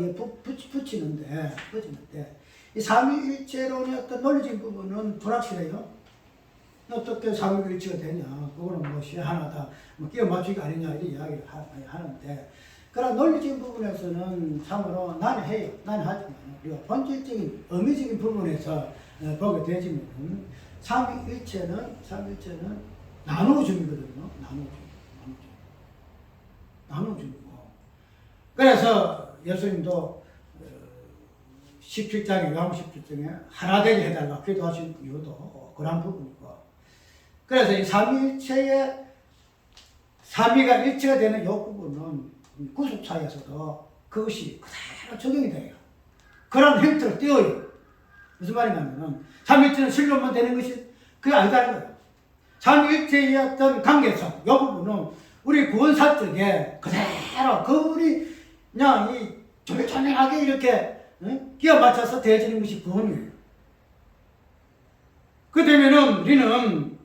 붙이는데 이 삼위일체론의 어떤 논리적인 부분은 불확실해요. 어떻게 삼위일체가 되냐? 그거는 무엇이 하나다. 끼워 맞추기 아니냐 이런 이야기를 하는데. 그러나 논리적인 부분에서는 참으로 나는 해요. 나는 하지만 우리가 본질적인 의미적인 부분에서 보게 되지만 삼위일체는 나누어줌이거든요. 나누어줌이고. 그래서 예수님도 17장에 요한 17장에 하나 되게 해달라 기도하신 이유도 그런 부분이고. 그래서 이 삼위일체의 삼위가 일체가 되는 이 부분은 구속사에서도 그것이 그대로 적용이 돼요. 그런 형태를 띄어요. 무슨 말이냐면은 삼위일체는 실론만 되는 것이 그게 아니다는 거예요. 삼위일체의 어떤 관계성, 이 부분은 우리 구원사적에 그대로 그분이 그냥 이 조밀조밀하게 이렇게 끼워 맞춰서 되어지는 것이 구원이에요. 그 되면은 우리는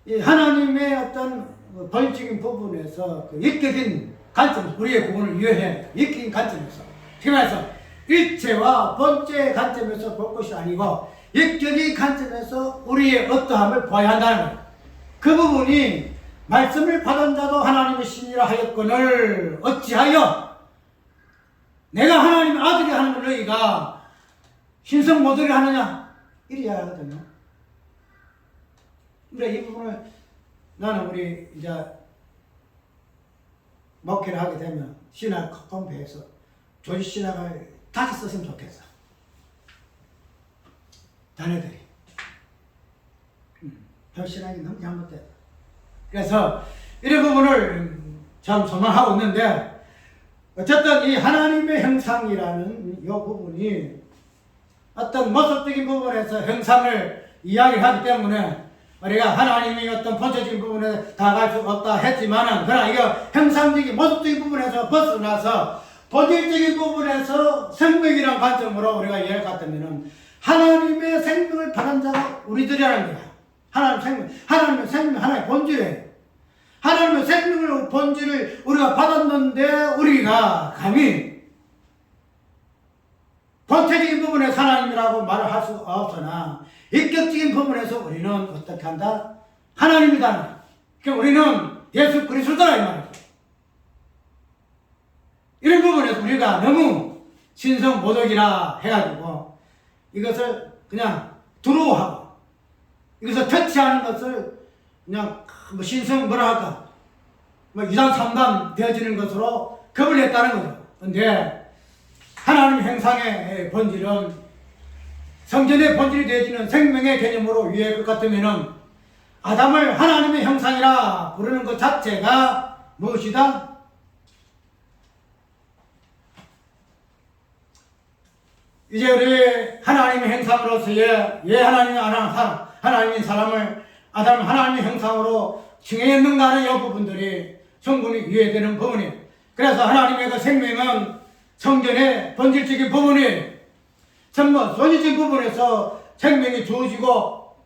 이 하나님의 어떤 본질적인 부분에서 그 역격인 관점, 우리의 구원을 위해 역격인 관점에서, 그래서 일체와 본체의 관점에서 볼 것이 아니고 역격인 관점에서 우리의 어떠함을 봐야 한다는 거예요. 그 부분이 말씀을 받은 자도 하나님의 신이라 하였거늘 어찌하여 내가 하나님의 아들이 하는 걸 너희가 신성 모델을 하느냐? 이리 하거든요. 근데 이 부분을 나는 우리 이제 목회를 하게 되면 신학 컴페에서 조지 신학을 다시 썼으면 좋겠어. 자네들이. 결신하기 너무 잘못됐다. 그래서 이런 부분을 참 소망하고 있는데, 어쨌든 이 하나님의 형상이라는 이 부분이 어떤 모습적인 부분에서 형상을 이야기하기 때문에 우리가 하나님의 어떤 본질적인 부분에 다가갈 수 없다 했지만은, 그러나 이거 형상적인 모습적인 부분에서 벗어나서 본질적인 부분에서 생명이라는 관점으로 우리가 이해할 것 같으면은 하나님의 생명을 받은 자가 우리들이라는 거야. 하나님의 생명, 하나님의 본질이에요. 하나님의 생명을 본질을 우리가 받았는데 우리가 감히 본체적인 부분에서 하나님이라고 말을 할 수 없으나 인격적인 부분에서 우리는 어떻게 한다? 하나님이다. 그러니까 우리는 예수 그리스도다 이 말이죠. 이런 부분에서 우리가 너무 신성모독이라 해가지고 이것을 그냥 두려워하고 이것을 터치하는 것을 그냥 뭐 신성 뭐라 할까 뭐 2단 3단 되어지는 것으로 겁을 냈다는 거죠. 근데 하나님 형상의 본질은 성전의 본질이 되어지는 생명의 개념으로 이해할 것 같으면은 아담을 하나님의 형상이라 부르는 것 자체가 무엇이다? 이제 우리 하나님의 형상으로서의 하나님이 사람을 아담 하나님의 형상으로 칭해했는가는 이 부분들이 충분히 이해되는 부분이에요. 그래서 하나님의 그 생명은 성전의 본질적인 부분이 전부 본질적인 부분에서 생명이 주어지고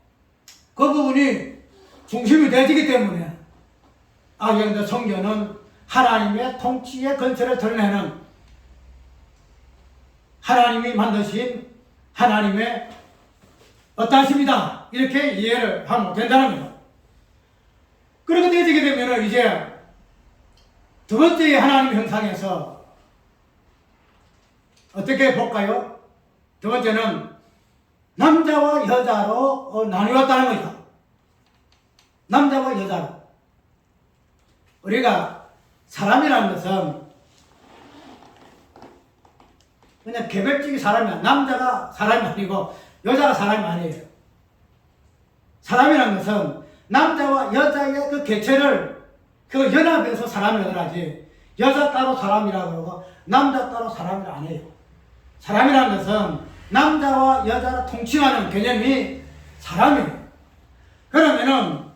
그 부분이 중심이 되어지기 때문에 그런데 성전은 하나님의 통치의 건설을 드러내는 하나님이 만드신 하나님의 어떠하십니다. 이렇게 이해를 하면 된다는 거죠. 그렇게 되어지게 되면 이제 두 번째 하나님 형상에서 어떻게 볼까요? 두 번째는 남자와 여자로 나누었다는 거죠. 남자와 여자로. 우리가 사람이라는 것은 그냥 개별적인 사람이야. 남자가 사람이 아니고 여자가 사람이 아니에요. 사람이라는 것은 남자와 여자의 그 개체를 그 연합해서 사람이라고 하지 여자 따로 사람이라고 그러고 남자 따로 사람이라 안 해요. 사람이라는 것은 남자와 여자를 통칭하는 개념이 사람이에요. 그러면은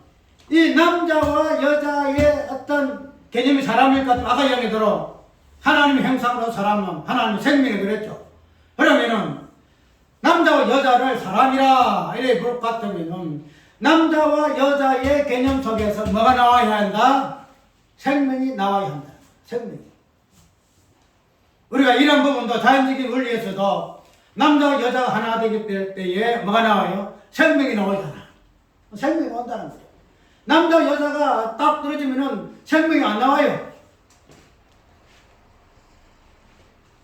이 남자와 여자의 어떤 개념이 사람일 것 같으면 아까 이야기대로 하나님의 형상으로 사람은 하나님의 생명이 그랬죠. 그러면은 남자와 여자를 사람이라 이래 볼 것 같으면은 남자와 여자의 개념 속에서 뭐가 나와야 한다? 생명이 나와야 한다. 생명이. 우리가 이런 부분도 자연적인 원리에서도 남자와 여자가 하나 되기 때에 뭐가 나와요? 생명이 나오잖아. 생명이 나온다는 거죠. 남자와 여자가 딱 떨어지면은 생명이 안 나와요.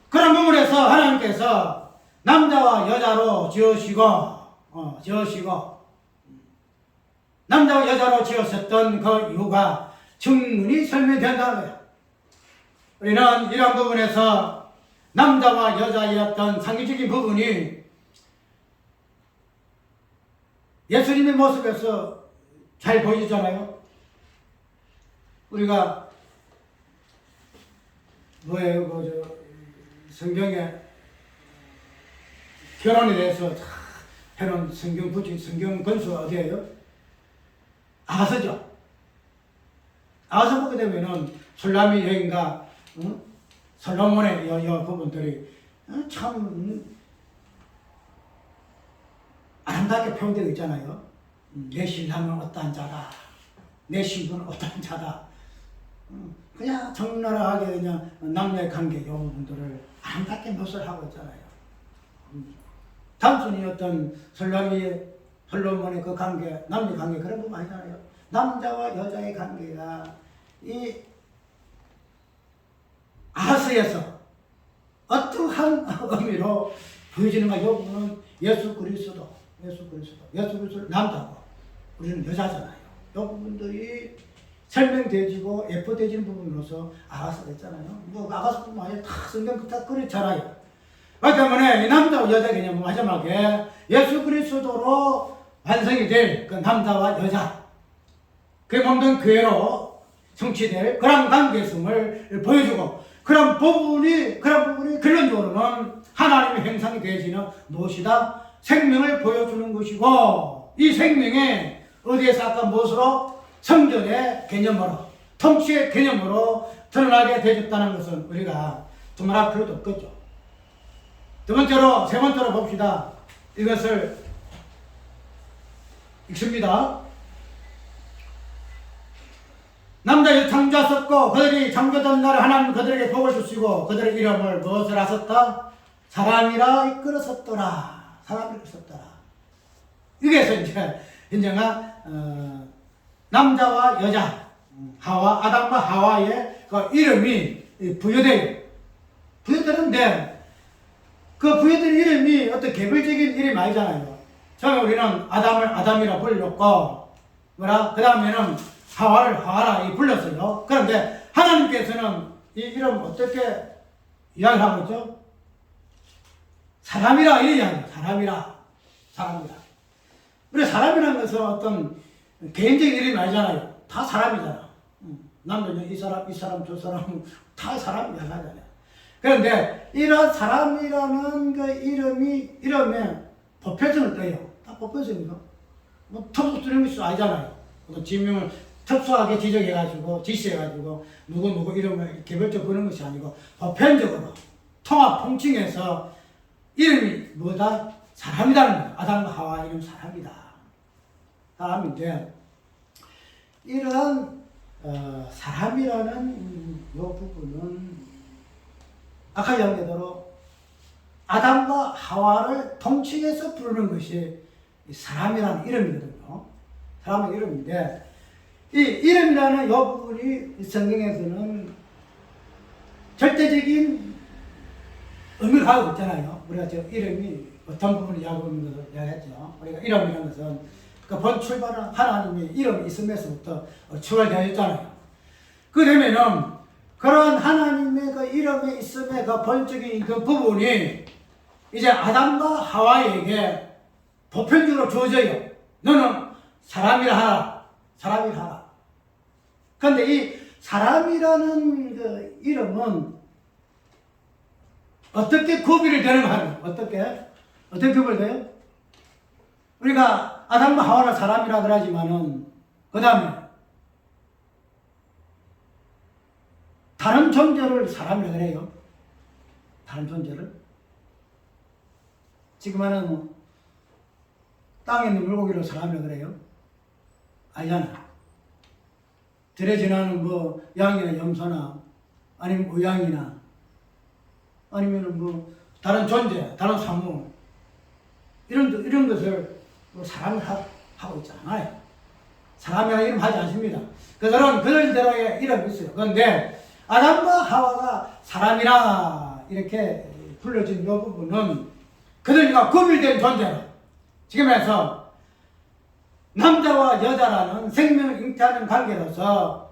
그런 부분에서 하나님께서 남자와 여자로 지으시고 남자와 여자로 지었었던 그 이유가 충분히 설명된다는 거예요. 우리는 이런 부분에서 남자와 여자의 어떤 상징적인 부분이 예수님의 모습에서 잘 보이잖아요. 우리가 성경에 결혼에 대해서 해놓은 성경 근수가 어디예요? 아가서죠. 아가서 보게 되면은 술람이 여인과 솔로몬의 여 부분들이 참 아름답게 표현되어 있잖아요. 내 신랑은 어떠한 자다. 내 신부는 어떠한 자다. 그냥 적나라하게 그냥 남녀의 관계 이 부분들을 아름답게 묘사를 하고 있잖아요. 단순히 어떤 솔로몬의 그 관계, 남녀 관계 그런 부분 아니잖아요. 남자와 여자의 관계가 이 아하스에서 어떠한 의미로 보여지는가? 이 부분은 예수 그리스도를 남자고 우리는 여자잖아요. 이 부분들이 설명되어지고 예포되어지는 부분으로서 아가서 됐잖아요. 뭐 아가서뿐만 아니라 다 성경 다 그렇잖아요. 그렇기 때문에 이 남자와 여자 개념은 마지막에 예수 그리스도로 완성이 될 그 남자와 여자, 그 몸된 교회로 성취될 그런 관계성을 보여주고, 그런 부분이 결론적으로는 하나님의 형상이 되어지는 무엇이다? 생명을 보여주는 것이고, 이 생명에 어디에서 아까 무엇으로? 성전의 개념으로, 통치의 개념으로 드러나게 되어졌다는 것은 우리가 두말할 필요도 없겠죠. 세 번째로 봅시다. 이것을 읽습니다. 남자의 창조하셨고 그들이 창조된 날 하나님 그들에게 복을 주시고 그들의 이름을 무엇을 하셨다? 사람이라 이끌었었더라. 사람을 이끌었더라. 여기에서 이제 인정한 남자와 여자, 아담과 하와의 그 이름이 부여되는데, 그 부여된 이름이 어떤 개별적인 이름이 아니잖아요. 처음에 우리는 아담을 아담이라 불렀고, 그 다음에는 하와를 하와라 불렀어요. 그런데 하나님께서는 이 이름 어떻게 이야기하고 있죠? 사람이라 이 이야기합니다. 사람이라. 우리 사람이라는 것은 어떤 개인적인 이름이 아니잖아요. 다 사람이잖아. 남자는 이 사람, 저 사람, 다 사람이 하잖아요. 그런데 이런 사람이라는 그 이름에 보편성을 떼요. 다 보편성이죠. 뭐 특수적인 것이 아니잖아요. 어떤 지명을 특수하게 지시해가지고 누구 이름을 개별적으로 부르는 것이 아니고 보편적으로 통합 통칭해서 이름이 뭐다? 사람이라는 거예요. 아담과 하와 이름 사람이다. 사람인데, 이런 사람이라는 이 부분은 아까 이야기대로 아담과 하와를 통칭해서 부르는 것이 사람이라는 이름이거든요. 사람의 이름인데, 이 이름이라는 이 부분이 성경에서는 절대적인 의미를 가지고 있잖아요. 우리가 지금 이름이 어떤 부분을 이야기하는 것을 이야기했죠. 우리가 이름이라는 것은 그 본 출발은 하나님의 이름이 있음에서부터 출발되어 있잖아요. 그 되면은 그런 하나님의 그 이름에 있음의 그 본적인 그 부분이 이제 아담과 하와에게 보편적으로 주어져요. 너는 사람이라 하라. 그런데 이 사람이라는 그 이름은 어떻게 구별이 되는가 하면, 어떻게 구별이 돼요? 우리가 아담과 하와를 사람이라 그러지만은, 그 다음에 다른 존재를 사람이라 그래요. 다른 존재를. 지금 하는 땅에 있는 물고기를 사람이라 그래요. 아니잖아. 들에 지나는 양이나 염소나, 아니면 고양이나, 아니면 다른 존재, 다른 사물, 이런 것을 사람을 하고 있지 않아요. 사람이라는 이름 하지 않습니다. 그들은 그들대로의 이름이 있어요. 그런데 아담과 하와가 사람이라 이렇게 불러진 이 부분은 그들과 구별된 존재로, 지금에서 남자와 여자라는 생명을 잉태하는 관계로서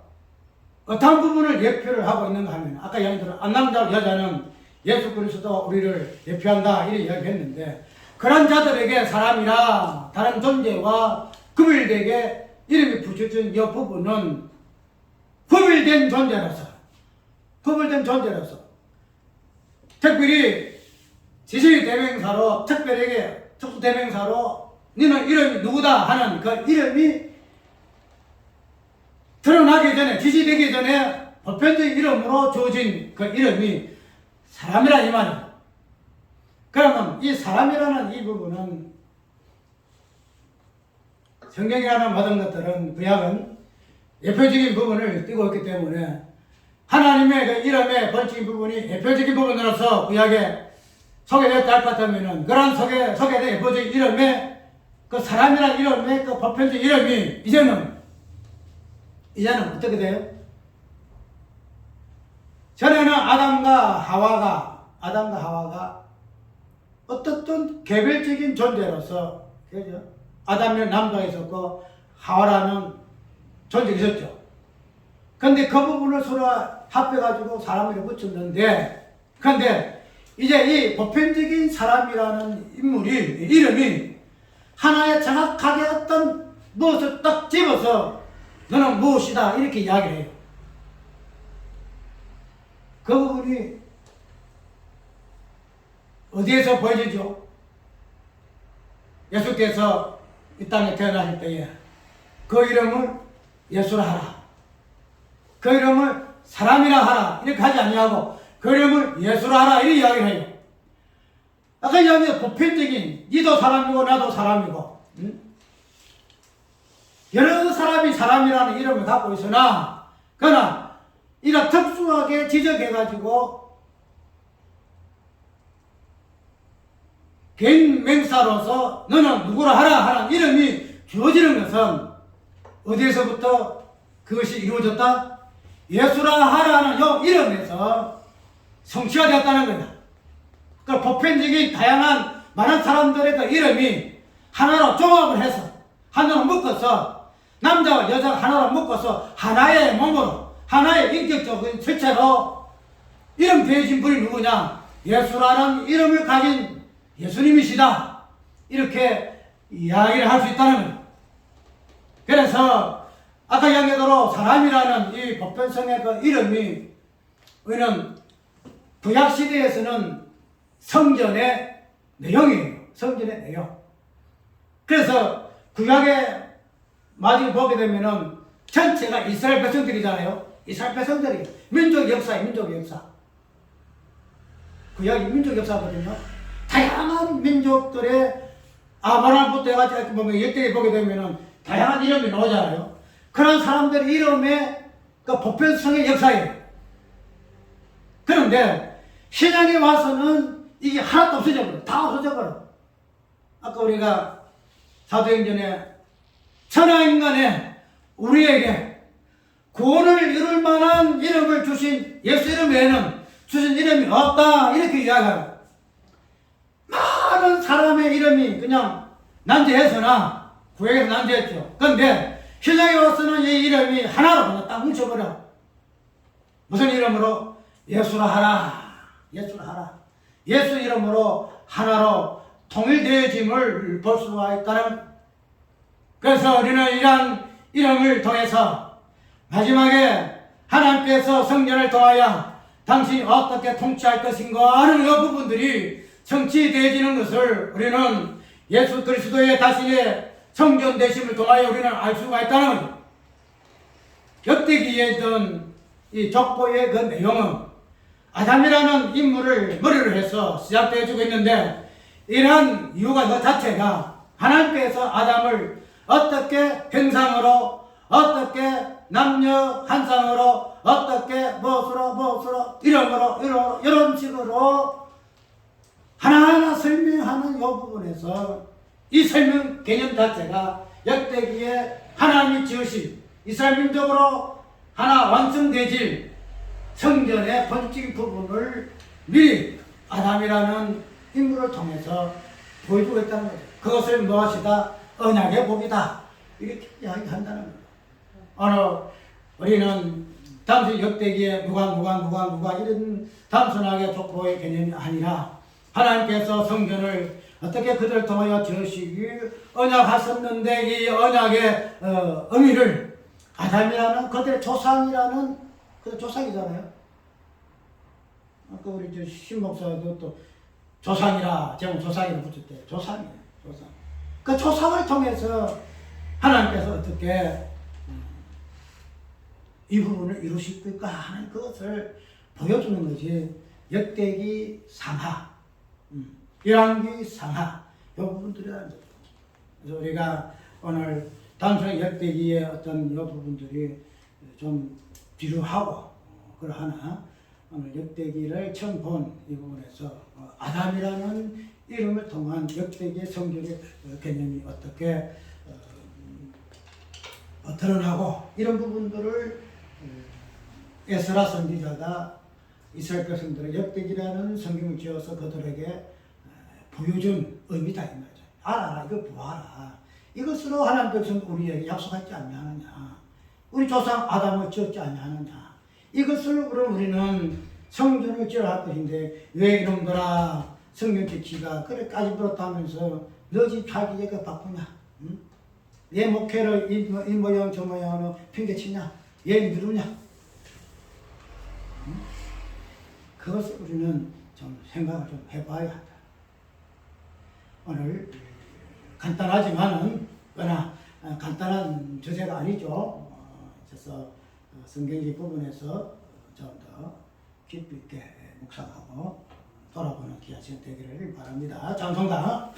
어떤 부분을 예표를 하고 있는가 하면, 아까 이야기했던 남자와 여자는 예수 그리스도 우리를 대표한다 이렇게 이야기했는데, 그런 자들에게 사람이라 다른 존재와 구별되게 이름이 붙여진 이 부분은 구별된 존재로서 특별히 지시 대명사로 특별하게 특수 대명사로 너는 이름이 누구다 하는 그 이름이 드러나기 전에, 지시되기 전에 보편적인 이름으로 주어진 그 이름이 사람이라 이 말이에요. 그러면 이 사람이라는 이 부분은 성경이라는 모든 것들은 구약은 예표적인 부분을 띄고 있기 때문에 하나님의 그 이름의 본질적인 부분이 예표적인 부분으로서 구약에 소개되었다 할 것 같으면은, 그런 소개된 예표적인 이름의 그 사람이라는 이름의 그 보편적인 이름이 이제는 어떻게 돼요? 전에는 아담과 하와가 어떻든 개별적인 존재로서, 그죠? 아담은 남자가 있었고 하와라는 존재가 있었죠. 그런데 그 부분을 서로 합해가지고 사람을 붙였는데, 그런데 이제 이 보편적인 사람이라는 인물이, 이름이 하나의 정확하게 어떤 무엇을 딱 집어서 너는 무엇이다 이렇게 이야기를 해요. 그 부분이 어디에서 보여지죠? 예수께서 이 땅에 태어나실 때에 그 이름을 예수라 하라, 그 이름을 사람이라 하라 이렇게 하지 아니하고 그 이름을 예수라 하라 이렇게 이야기를 해요. 아까 이야기한 보편적인 니도 사람이고 나도 사람이고 여러 사람이 사람이라는 이름을 갖고 있으나 그러나 이런 특수하게 지적해가지고 개인 명사로서 너는 누구라 하라 하는 이름이 주어지는 것은 어디에서부터 그것이 이루어졌다? 예수라 하라는 이 이름에서 성취가 되었다는 거다. 그 보편적인 다양한 많은 사람들의 그 이름이 하나로 종합을 해서 하나로 묶어서 남자와 여자가 하나로 묶어서 하나의 몸으로 하나의 인격적인 실체로 이름 되어진 분이 누구냐? 예수라는 이름을 가진 예수님이시다. 이렇게 이야기를 할 수 있다는 거예요. 그래서 아까 이야기대로 사람이라는 이 보편성의 그 이름이 우리는 구약시대에서는 성전의 내용이에요. 성전의 내용. 그래서 구약에 마지막에 보게 되면은 전체가 이스라엘 백성들이잖아요. 이스라엘 백성들이 민족 역사예요. 민족 역사. 구약이 민족 역사거든요. 다양한 민족들의 아브라함부터 해가지고 보면 역대에 보게 되면은 다양한 이름이 나오잖아요. 그런 사람들의 이름의 그 보편성의 역사예요. 그런데 신약에 와서는 이게 하나도 없어져 버려. 다 없어져 버려. 아까 우리가 사도행전에 천하인간에 우리에게 구원을 이룰 만한 이름을 주신 예수 이름 외에는 주신 이름이 없다 이렇게 이야기하고 많은 사람의 이름이 그냥 난제해서나 구약에서 난제했죠. 그런데 신약에 와서는 이 이름이 하나로 그냥 딱 뭉쳐버려. 무슨 이름으로? 예수라 하라. 예수라 하라. 예수 이름으로 하나로 통일되어짐을 볼 수가 있다는. 그래서 우리는 이러한 이름을 통해서 마지막에 하나님께서 성전을 통하여 당신이 어떻게 통치할 것인가 하는 이 부분들이 성취되어지는 것을 우리는 예수 그리스도의 자신의 성전 되심을 통하여 우리는 알 수가 있다는 거죠. 역대기에 있던 이 족보의 그 내용은 아담이라는 인물을 머리로 해서 시작되어지고 있는데 이러한 이유가 그 자체가 하나님께서 아담을 어떻게 형상으로 어떻게 남녀 한상으로 어떻게 무엇으로 이름으로 이런 식으로 하나하나 설명하는 이 부분에서 이 설명 개념 자체가 역대기에 하나님이 지으신 이스라엘 민족으로 하나 완성되질 성전의 본질적인 부분을 미리 아담이라는 인물을 통해서 보여주고 있다는 거죠. 그것을 무엇이다? 언약의 복이다. 이렇게 이야기한다는 거예요. 우리는 단순히 역대기에 누가 이런 단순하게 족보의 개념이 아니라 하나님께서 성전을 어떻게 그들을 통하여 지으시기 언약하셨는데 이 언약의 의미를 아담이라는 그들의 조상이라는 그들 조상이잖아요. 아까 우리 저 신목사도 또 조상이라 제가 조상이라 붙였대. 조상이에요. 조상. 그 조상을 통해서 하나님께서 어떻게 이 부분을 이루실 것인가 하는 그것을 보여주는 것이 역대기 상하, 열왕기 상하 이 부분들이라는 거죠. 그래서 우리가 오늘 단순히 역대기의 어떤 이 부분들이 좀 뒤로하고 그러하나 오늘 역대기를 처음 본 이 부분에서 아담이라는 이름을 통한 역대기의 성경의 개념이 어떻게 드러나고 이런 부분들을 에스라 선지자가 이스라엘 백성들의 역대기라는 성경을 지어서 그들에게 보여준 의미다 이 말이죠. 알아라, 이거 보아라. 이것으로 하나님 백성 우리에게 약속하지 않냐느냐. 우리 조상 아담을 지었지 않냐느냐. 이것을 우리는 성전을 지어할 것인데 왜 이놈들아 성전지 지가 그래까지 부럽다면서 너 집 자기가 바꾸냐? 응? 얘 목회를 이 모양 저 모양으로 핑계치냐? 얘 미루냐? 응? 그것을 우리는 좀 생각을 좀 해봐야 한다. 오늘 간단하지만은 그러나 간단한 주제가 아니죠. 그래서 성경지 부분에서 좀 더 깊이 있게 묵상하고 돌아보는 귀한 시간 되기를 바랍니다. 찬송가